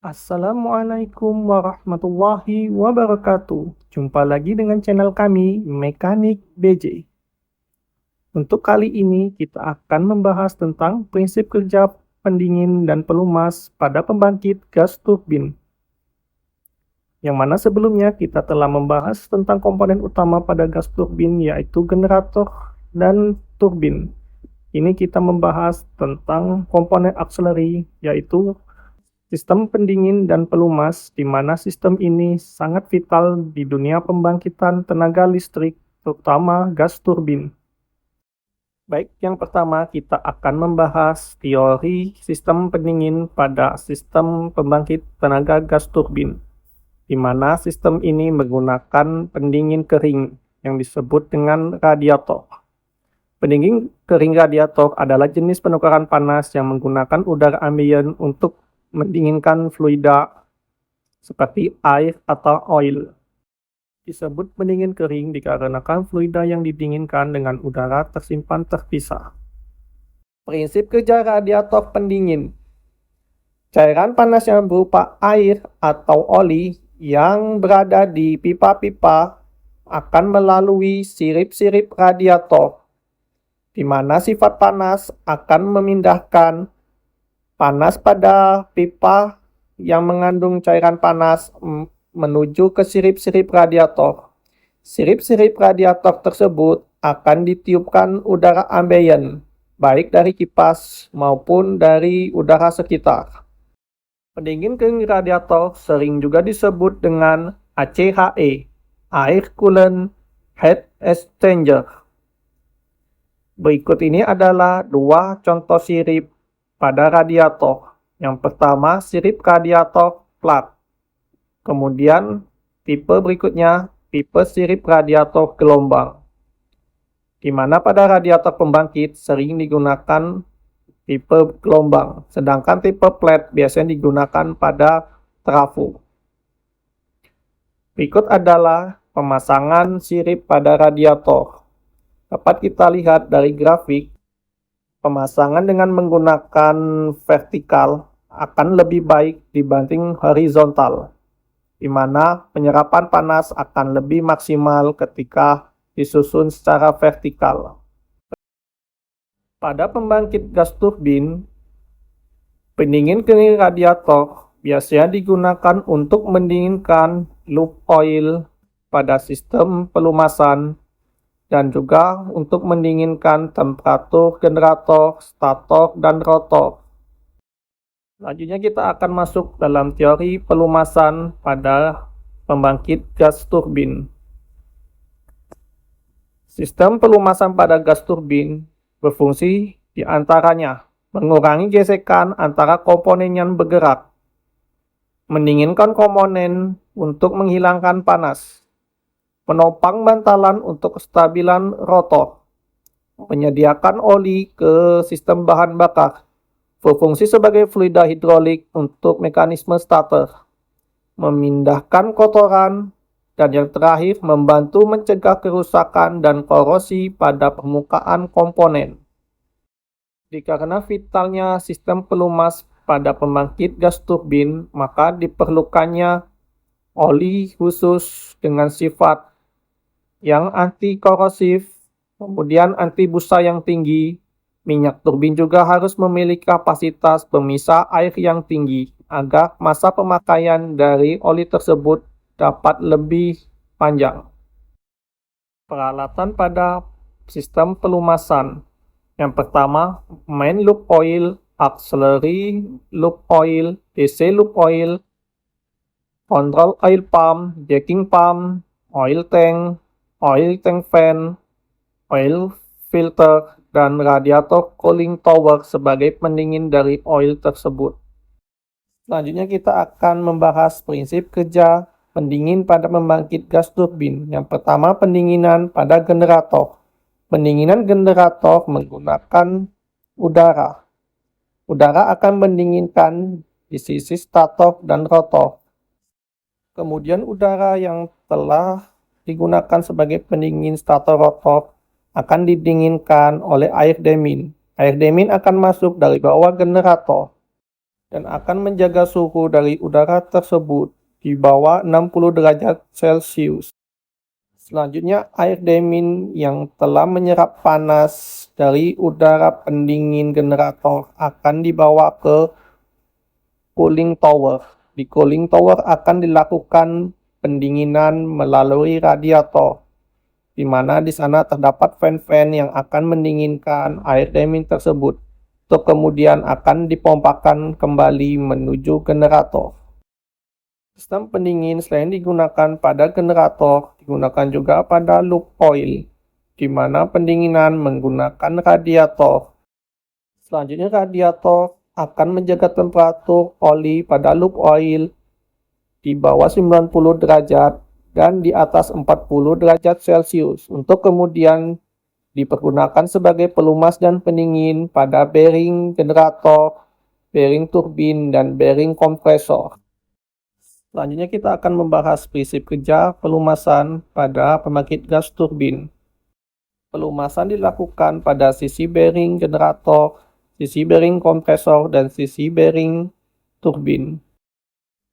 Assalamualaikum warahmatullahi wabarakatuh. Jumpa lagi dengan channel kami, Mekanik BJ. Untuk kali ini, kita akan membahas tentang prinsip kerja pendingin dan pelumas pada pembangkit gas turbin. Yang mana sebelumnya kita telah membahas tentang komponen utama pada gas turbin, yaitu generator dan turbin. Ini kita membahas tentang komponen auxiliary, yaitu sistem pendingin dan pelumas, di mana sistem ini sangat vital di dunia pembangkitan tenaga listrik, terutama gas turbin. Baik, yang pertama kita akan membahas teori sistem pendingin pada sistem pembangkit tenaga gas turbin, di mana sistem ini menggunakan pendingin kering yang disebut dengan radiator. Pendingin kering radiator adalah jenis penukaran panas yang menggunakan udara ambien untuk mendinginkan fluida seperti air atau oil. Disebut pendingin kering dikarenakan fluida yang didinginkan dengan udara tersimpan terpisah. Prinsip kerja radiator pendingin. Cairan panas yang berupa air atau oli yang berada di pipa-pipa akan melalui sirip-sirip radiator, di mana sifat panas akan memindahkan panas pada pipa yang mengandung cairan panas menuju ke sirip-sirip radiator. Sirip-sirip radiator tersebut akan ditiupkan udara ambien, baik dari kipas maupun dari udara sekitar. Pendingin kering radiator sering juga disebut dengan ACHE, Air Coolant Heat Exchanger. Berikut ini adalah dua contoh sirip pada radiator. Yang pertama, sirip radiator flat. Kemudian, tipe berikutnya, tipe sirip radiator gelombang. Di mana pada radiator pembangkit sering digunakan tipe gelombang, sedangkan tipe flat biasanya digunakan pada trafo. Berikut adalah pemasangan sirip pada radiator. Dapat kita lihat dari grafik, pemasangan dengan menggunakan vertikal akan lebih baik dibanding horizontal, di mana penyerapan panas akan lebih maksimal ketika disusun secara vertikal. Pada pembangkit gas turbin, pendingin kering radiator biasanya digunakan untuk mendinginkan loop oil pada sistem pelumasan dan juga untuk mendinginkan temperatur generator, stator, dan rotor. Selanjutnya kita akan masuk dalam teori pelumasan pada pembangkit gas turbin. Sistem pelumasan pada gas turbin berfungsi di antaranya mengurangi gesekan antara komponen yang bergerak, mendinginkan komponen untuk menghilangkan panas, menopang bantalan untuk kestabilan rotor, menyediakan oli ke sistem bahan bakar, berfungsi sebagai fluida hidrolik untuk mekanisme starter, memindahkan kotoran, dan yang terakhir membantu mencegah kerusakan dan korosi pada permukaan komponen. Karena vitalnya sistem pelumas pada pembangkit gas turbin, maka diperlukannya oli khusus dengan sifat yang anti korosif, kemudian anti busa yang tinggi. Minyak turbin juga harus memiliki kapasitas pemisah air yang tinggi agar masa pemakaian dari oli tersebut dapat lebih panjang. Peralatan pada sistem pelumasan. Yang pertama, main loop oil, auxiliary loop oil, DC loop oil, control oil pump, jacking pump, oil tank fan, oil filter, dan radiator cooling tower sebagai pendingin dari oil tersebut. Selanjutnya kita akan membahas prinsip kerja pendingin pada pembangkit gas turbin. Yang pertama, pendinginan pada generator. Pendinginan generator menggunakan udara. Udara akan mendinginkan di sisi stator dan rotor. Kemudian udara yang telah digunakan sebagai pendingin stator rotor akan didinginkan oleh air demin. Air demin akan masuk dari bawah generator. dan akan menjaga suhu dari udara tersebut di bawah 60 derajat Celcius. Selanjutnya, air demin yang telah menyerap panas dari udara pendingin generator akan dibawa ke cooling tower. Di cooling tower akan dilakukan pendinginan melalui radiator, di mana di sana terdapat fan-fan yang akan mendinginkan air demin tersebut, untuk kemudian akan dipompakan kembali menuju generator. Sistem pendingin selain digunakan pada generator, digunakan juga pada loop oil, di mana pendinginan menggunakan radiator. Selanjutnya, radiator akan menjaga temperatur oli pada loop oil di bawah 90 derajat dan di atas 40 derajat Celcius, untuk kemudian dipergunakan sebagai pelumas dan pendingin pada bearing generator, bearing turbin, dan bearing kompresor. Selanjutnya kita akan membahas prinsip kerja pelumasan pada pembangkit gas turbin. Pelumasan dilakukan pada sisi bearing generator, sisi bearing kompresor, dan sisi bearing turbin.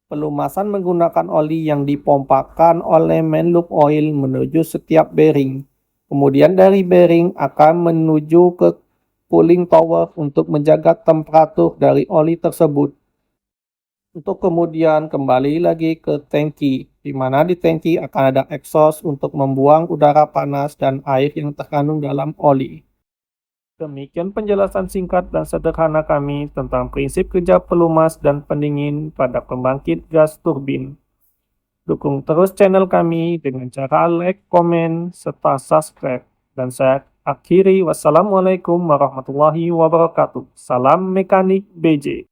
Pelumasan menggunakan oli yang dipompakan oleh main loop oil menuju setiap bearing. Kemudian dari bearing akan menuju ke cooling tower untuk menjaga temperatur dari oli tersebut, untuk kemudian kembali lagi ke tangki, di mana di tangki akan ada exhaust untuk membuang udara panas dan air yang terkandung dalam oli. Demikian penjelasan singkat dan sederhana kami tentang prinsip kerja pelumas dan pendingin pada pembangkit gas turbin. Dukung terus channel kami dengan cara like, komen, serta subscribe. Dan saya akhiri, wassalamualaikum warahmatullahi wabarakatuh. Salam Mekanik BJ.